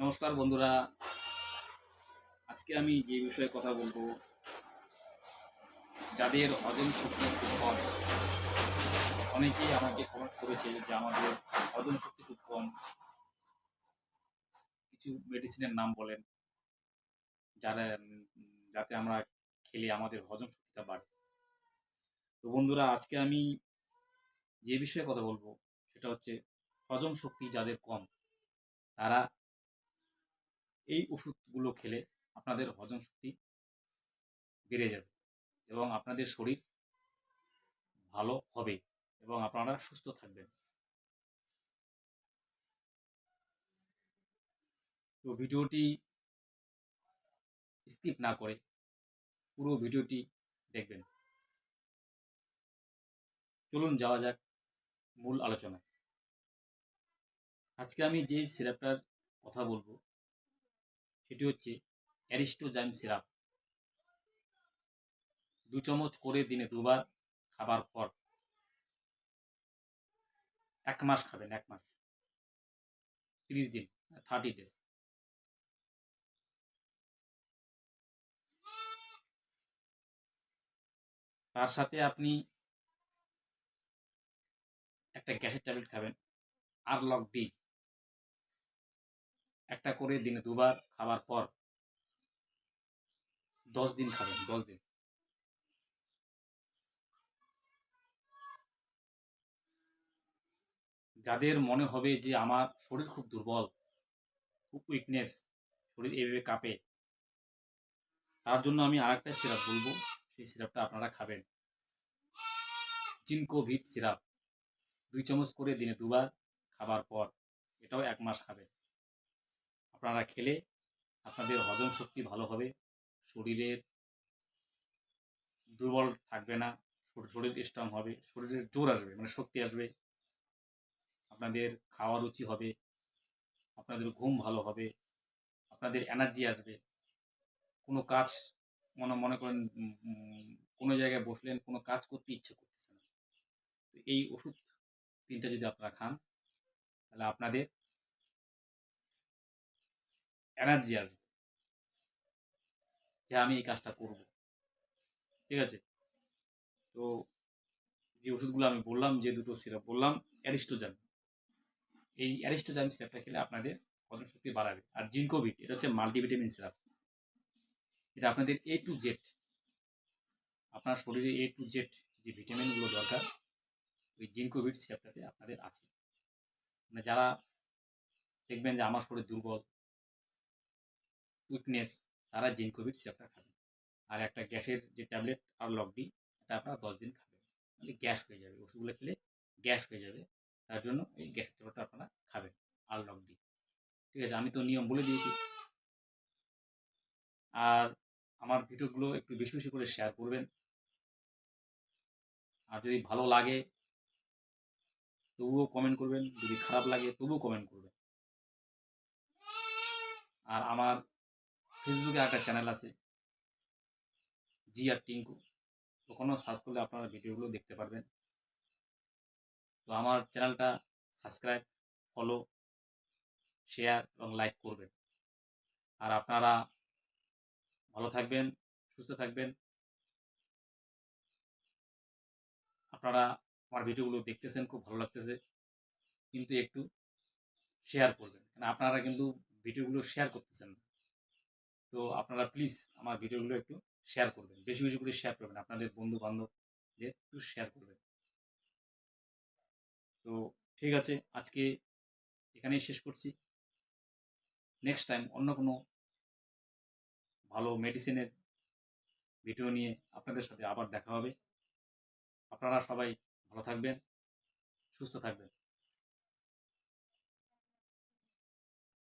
নমস্কার বন্ধুরা, আজকে আমি যে বিষয়ে কথা বলবো, যাদের হজম শক্তি খুব কম। অনেকেই আমাকে কমেন্ট করেছে যে আমাদের হজম শক্তি খুব কম, কিছু মেডিসিনের নাম বলেন যারা যাতে আমরা খেলে আমাদের হজম শক্তিটা বাড়ে। তো বন্ধুরা, আজকে আমি যে বিষয়ে কথা বলবো সেটা হচ্ছে হজম শক্তি যাদের কম, তারা এই ওষুধগুলো খেলে আপনাদের হজম শক্তি বেড়ে যাবে এবং আপনাদের শরীর ভালো হবে এবং আপনারা সুস্থ থাকবেন। তো ভিডিওটি স্কিপ না করে পুরো ভিডিওটি দেখবেন। চলুন যাওয়া যাক মূল আলোচনায়। আজকে আমি যে সিরাপটার কথা বলবো সেটি হচ্ছে অ্যারিস্টোজাইম সিরাপ। 2 চামচ করে দিনে 2 বার খাবার পর 1 মাস খাবেন। 1 মাস, 30 দিন, 30 ডেজ। তার সাথে আপনি একটা গ্যাসের ট্যাবলেট খাবেন, আরলক ডি। একটা করে দিনে 2 বার খাবার পর 10 দিন খাবেন, 10 দিন। যাদের মনে হবে যে আমার শরীর খুব দুর্বল, খুব উইকনেস, শরীর এভাবে কাঁপে, তার জন্য আমি আরেকটা সিরাপ বলবো, সেই সিরাপটা আপনারা খাবেন। জিনকোভিট সিরাপ 2 চামচ করে দিনে 2 বার খাবার পর, এটাও 1 মাস খাবেন। আপনারা খেলে আপনাদের হজম শক্তি ভালো হবে, শরীরের দুর্বল থাকবে না, শরীর স্ট্রং হবে, শরীরের জোর আসবে, মানে শক্তি আসবে, আপনাদের খাওয়া রুচি হবে, আপনাদের ঘুম ভালো হবে, আপনাদের এনার্জি আসবে। কোনো কাজ মনে করেন কোনো জায়গায় বসলেন, কোনো কাজ করতে ইচ্ছে করতেছে না। তো এই ওষুধ 3টা যদি আপনারা খান, তাহলে আপনাদের এনার্জি আসবে যে আমি এই কাজটা করব। ঠিক আছে? তো যে ওষুধগুলো আমি বললাম, যে দুটো সিরাপ বললাম, অ্যারিস্টোজাম, এই অ্যারিস্টোজাম সিরাপটা খেলে আপনাদের হজম শক্তি বাড়াবে। আর জিনকোভিট, এটা হচ্ছে মাল্টিভিটামিন সিরাপ। এটা আপনাদের এ টু জেড, আপনার শরীরে এ টু জেড যে ভিটামিনগুলো দরকার, ওই জিনকোভিট সিরাপটাতে আপনাদের আছে। মানে যারা দেখবেন যে আমার শরীর দুর্বল, উইকনেস, তারা জিনকোভিট সিরাপটা খাবেন। আর একটা গ্যাসের যে ট্যাবলেট আরলক ডি, এটা আপনারা 10 দিন খাবেন। মানে গ্যাস হয়ে যাবে, ওষুধগুলো খেলে গ্যাস হয়ে যাবে, তার জন্য এই গ্যাসের ট্যাবলেটটা আপনারা খাবেন, আরলক ডি। ঠিক আছে? আমি তো নিয়ম বলে দিয়েছি। আর আমার ভিডিওগুলো একটু বেশি বেশি করে শেয়ার করবেন। আর যদি ভালো লাগে তবুও কমেন্ট করবেন, যদি খারাপ লাগে তবুও কমেন্ট করবেন। আর আমার ফেসবুকে একটা চ্যানেল আছে, জি আর টিঙ্কু, ওখানেও সার্চ করলে আপনারা ভিডিওগুলো দেখতে পারবেন। তো আমার চ্যানেলটা সাবস্ক্রাইব, ফলো, শেয়ার এবং লাইক করবেন। আর আপনারা ভালো থাকবেন, সুস্থ থাকবেন। আপনারা আমার ভিডিওগুলো দেখতেছেন, খুব ভালো লাগতেছে, কিন্তু একটু শেয়ার করবেন, কারণ আপনারা কিন্তু ভিডিওগুলো শেয়ার করতেছেন না। তো আপনারা প্লিজ আমার ভিডিওগুলো একটু শেয়ার করবেন, বেশি বেশি করে শেয়ার করবেন, আপনাদের বন্ধু বান্ধবদের একটু শেয়ার করবেন। তো ঠিক আছে, আজকে এখানেই শেষ করছি। নেক্সট টাইম অন্য কোনো ভালো মেডিসিনের ভিডিও নিয়ে আপনাদের সাথে আবার দেখা হবে। আপনারা সবাই ভালো থাকবেন, সুস্থ থাকবেন।